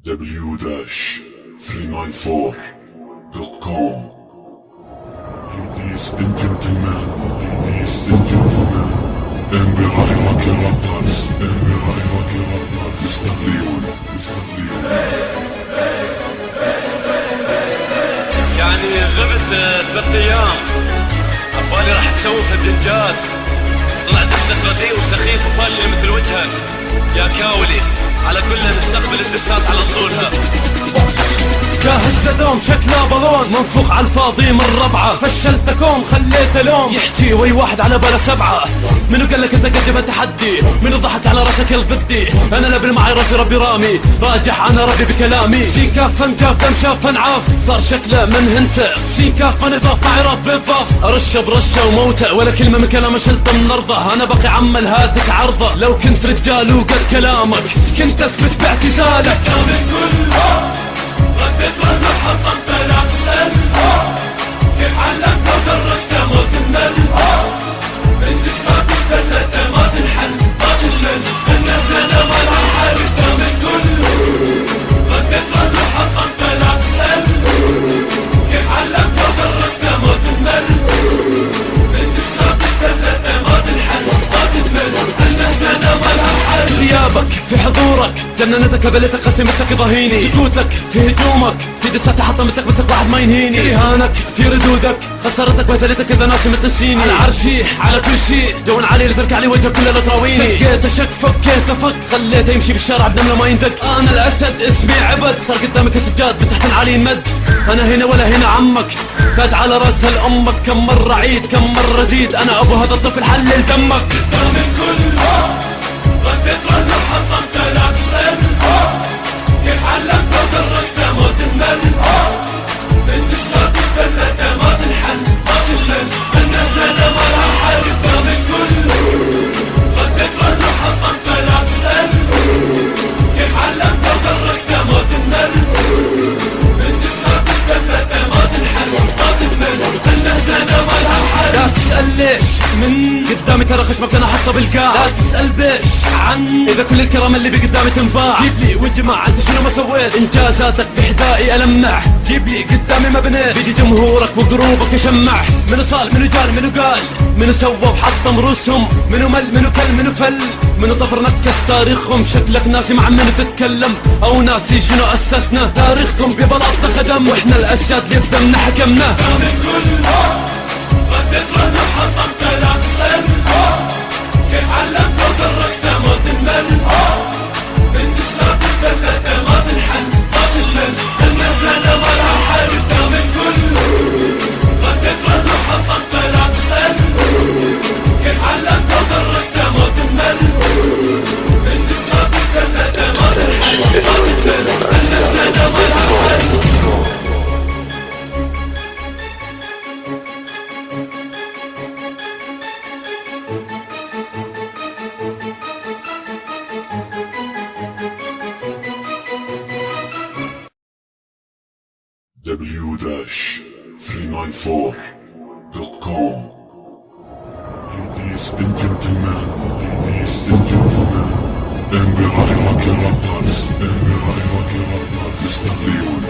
w-394.com. Ladies and gentlemen, and بهاي رابرز مستر ليون. يعني غبت 3 أيام عبالي راح تسوي في الانجاز. طلعت السقطي وسخيف وفاشل مثل وجهك يا كاولي. على كل نستقبل الدسات على اصولها. جاهزت دوم شكله بالون منفوخ على الفاضي من ربعه. فشلتكم خليته لوم يحكي وي واحد على باله 7. منو قال لك انت قدم التحدي؟ منو ضحك على راسك الغدي؟ انا لبل معي ربي رامي راجح انا ربي بكلامي. شي كافن جاف دم شافن عاف صار شكله من هنته. شي كافن اضاف معي رب بضاف ارشه برشه وموته. ولا كلمه من كلامه شلته من ارضه. انا بقي عمل هاتك عرضه. لو كنت رجال وقد كلامك كنت اثبت باعتزالك. كامل كله ردت وانا حطمت الاحسن. كيف علمت ودرست ما تمل. من دسات الثلاثة ما تنحل ما تمل. الناس انا ما لها حل. كامل كله ردت وانا حطمت الاحسن. كيف علمت ودرست ما تمل. من دسات الثلاثة ما تنحل ما تمل. الناس انا ما لها حل. غيابك في حضورك جننتك قبلتك قسمتك ضهيني. سكوتك في هجومك في دساتي حطمتك مثلك واحد ما ينهيني. رهانك في ردودك خسرتك مثلتك اذا ناسي متنسيني. على عرشي على كل شيء جون علي لترك علي وجهك كله تراويني. شكيت اشك فكيت افك خليته يمشي بالشارع بنمله ما يندق. انا الاسد اسمي عبد صار قدامك سجاد بتحت العلي مد. انا هنا ولا هنا عمك تاج على راس هالامك. كم مره عيد كم مره زيد انا ابو هذا الطفل حلل دمك. قدام الكل ردت وانا حطمت الاحسن. كيف علمت ودرست ما تمل. من دسات الثلاثة ما تنحل ما تمل. الناس انا ما لها حل. قدام الكل ردت وانا حطمت الاحسن. كيف علمت ودرست ما تمل. من دسات الثلاثة ما تنحل ما تمل. الناس انا ما لها حل. لا تسأل ليش من قدامي ترى خشمك انا حطه بالقاع. لا تسأل بيش عن اذا كل الكرام اللي بقدامي تنباع. جيب لي وجمع انت شنو ما سويت. انجازاتك بحذائي المع. جيب لي قدامي ما بنيت. بيجي جمهورك وقروبك يشمع. منو صال منو جال منو قال منو سوى وحطم رؤوسهم. منو مل منو كل منو فل منو طفر نكس تاريخهم. شكلك ناسي مع منو تتكلم او ناسي شنو اسسنا. تاريخكم ببلاطة خدم واحنا الاسياد اللي بدمنا حكمنا. كامل كله ردت وانا حطمت الاحسن. كيف علمت ودرست ما تمل. من دسات الثلاثة ما تنحل ما تمل. الناس انا ما لها حل. كامل كله ردت وانا حطمت الاحسن. كيف علمت ودرست ما تمل. من دسات الثلاثة ما تنحل ما تمل. الناس انا ما لها حل. w-394.com. Ladies and gentlemen, and بهاي رابرز مستر ليون.